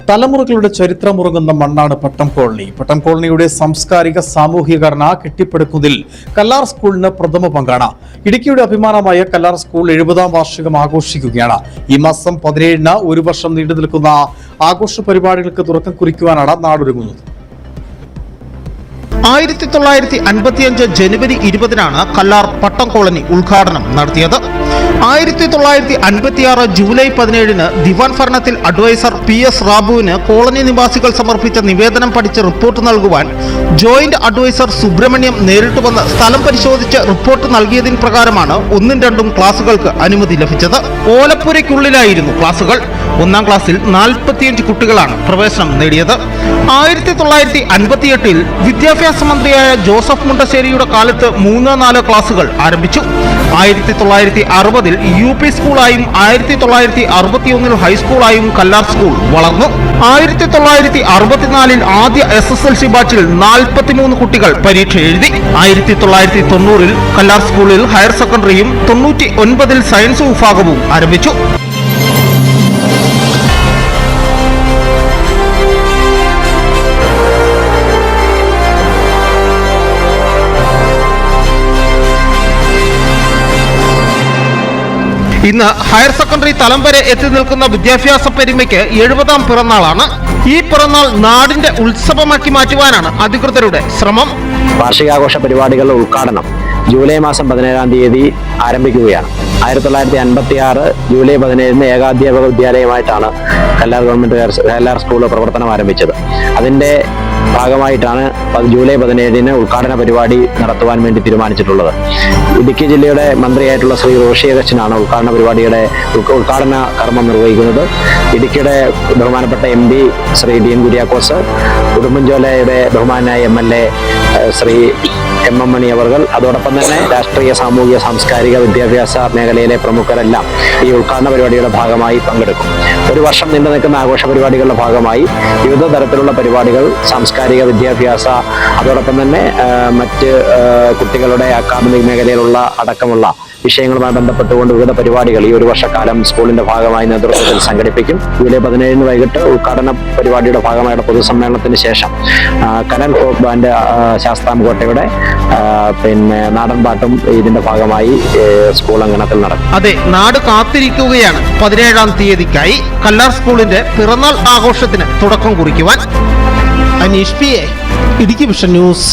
തലമുറകളുടെ ചരിത്രമുറങ്ങുന്ന മണ്ണാണ് പട്ടം കോളനി. പട്ടം കോളനിയുടെ സാംസ്കാരിക സാമൂഹിക ഘടന കെട്ടിപ്പടുക്കുന്നതിൽ കല്ലാർ സ്കൂളിന് പ്രഥമ പങ്കാണ്. ഇടുക്കിയുടെ അഭിമാനമായ കല്ലാർ സ്കൂൾ 70ാം വാർഷികം ആഘോഷിക്കുകയാണ്. ഈ മാസം 17-ന് ഒരു വർഷം നീണ്ടു നിൽക്കുന്ന ആഘോഷ പരിപാടികൾക്ക് തുടക്കം കുറിക്കുവാനാണ് നാടൊരുങ്ങുന്നത്. 1955 ജനുവരി 20-നാണ് കല്ലാർ പട്ടം കോളനി ഉദ്ഘാടനം നടത്തിയത്. 1956 ജൂലൈ 17-ന് ദിവാൻ ഭരണത്തിൽ അഡ്വൈസർ PS റാബുവിന് കോളനി നിവാസികൾ സമർപ്പിച്ച നിവേദനം പഠിച്ച് റിപ്പോർട്ട് നൽകുവാൻ ജോയിന്റ് അഡ്വൈസർ സുബ്രഹ്മണ്യം നേരിട്ട് വന്ന് സ്ഥലം പരിശോധിച്ച് റിപ്പോർട്ട് നൽകിയതിന് പ്രകാരമാണ് 1ഉം 2ഉം ക്ലാസുകൾക്ക് അനുമതി ലഭിച്ചത്. ഓലപ്പുരയ്ക്കുള്ളിലായിരുന്നു ക്ലാസുകൾ. 1ാം ക്ലാസ്സിൽ 45 കുട്ടികളാണ് പ്രവേശനം നേടിയത്. 1958-ൽ വിദ്യാഭ്യാസ മന്ത്രിയായ ജോസഫ് മുണ്ടശ്ശേരിയുടെ കാലത്ത് 3-4 ക്ലാസുകൾ ആരംഭിച്ചു. 1960-ൽ UP സ്കൂളായും 1961-ൽ ഹൈസ്കൂളായും കല്ലാർ സ്കൂൾ വളർന്നു. 1964-ൽ ആദ്യ SSLC ബാച്ചിൽ 43 കുട്ടികൾ പരീക്ഷ എഴുതി. 1990-ൽ കല്ലാർ സ്കൂളിൽ ഹയർ സെക്കൻഡറിയും 99-ൽ സയൻസ് വിഭാഗവും ആരംഭിച്ചു. ഇന്ന് ഹയർ സെക്കൻഡറി തലം വരെ എത്തി നിൽക്കുന്ന വിദ്യാഭ്യാസ പെരുമയ്ക്ക് 70ാം പിറന്നാളാണ്. ഈ പിറന്നാൾ നാടിന്റെ ഉത്സവമാക്കി മാറ്റുവാനാണ് അധികൃതരുടെ ശ്രമം. വാർഷികാഘോഷ പരിപാടികളുടെ ഉദ്ഘാടനം ജൂലൈ മാസം 17-ാം തീയതി ആരംഭിക്കുകയാണ്. 1956 ജൂലൈ 17-ന് ഏകാധ്യാപക വിദ്യാലയമായിട്ടാണ് കല്ലാർ സ്കൂൾ പ്രവർത്തനം ആരംഭിച്ചത്. അതിന്റെ ഭാഗമായിട്ടാണ് ജൂലൈ 17-ന് ഉദ്ഘാടന പരിപാടി നടത്തുവാൻ വേണ്ടി തീരുമാനിച്ചിട്ടുള്ളത്. ഇടുക്കി ജില്ലയുടെ മന്ത്രിയായിട്ടുള്ള ശ്രീ റോഷി അഗസ്റ്റിനാണ് ഉദ്ഘാടന പരിപാടിയുടെ ഉദ്ഘാടന കർമ്മം നിർവഹിക്കുന്നത്. ഇടുക്കിയുടെ ബഹുമാനപ്പെട്ട MP ശ്രീ DN കുര്യാക്കോസ്, ഉടുമ്പൻചോലയുടെ ബഹുമാനായ MLA ശ്രീ MM മണി അവർ, അതോടൊപ്പം തന്നെ രാഷ്ട്രീയ, സാമൂഹിക, സാംസ്കാരിക, വിദ്യാഭ്യാസ മേഖലയിലെ പ്രമുഖരെല്ലാം ഈ ഉദ്ഘാടന പരിപാടിയുടെ ഭാഗമായി പങ്കെടുക്കും. ഒരു വർഷം നീണ്ടു നിൽക്കുന്ന ആഘോഷ പരിപാടികളുടെ ഭാഗമായി വിവിധ തരത്തിലുള്ള പരിപാടികൾ, സാംസ്കാരിക, വിദ്യാഭ്യാസ, അതോടൊപ്പം തന്നെ മറ്റ് കുട്ടികളുടെ അക്കാദമിക് മേഖലയിലുള്ള അടക്കമുള്ള വിഷയങ്ങളുമായി ബന്ധപ്പെട്ടുകൊണ്ട് വിവിധ പരിപാടികൾ ഈ ഒരു വർഷക്കാലം സ്കൂളിന്റെ ഭാഗമായി നേതൃത്വത്തിൽ സംഘടിപ്പിക്കും. ജൂലൈ 17-ന് വൈകിട്ട് ഉദ്ഘാടന പരിപാടിയുടെ ഭാഗമായുള്ള പൊതുസമ്മേളനത്തിന് ശേഷം കനൽ ഫോക്ക് ബാൻഡ് ശാസ്താംകോട്ടയുടെ നാടൻ പാട്ടും ഇതിന്റെ ഭാഗമായി സ്കൂൾ അങ്കണത്തിൽ നടക്കും. അതെ, നാട് കാത്തിരിക്കുകയാണ് 17-ാം തീയതിക്കായി കല്ലാർ സ്കൂളിന്റെ പിറന്നാൾ ആഘോഷത്തിന് തുടക്കം കുറിക്കുവാൻ. Anish PA, Idukki vision news.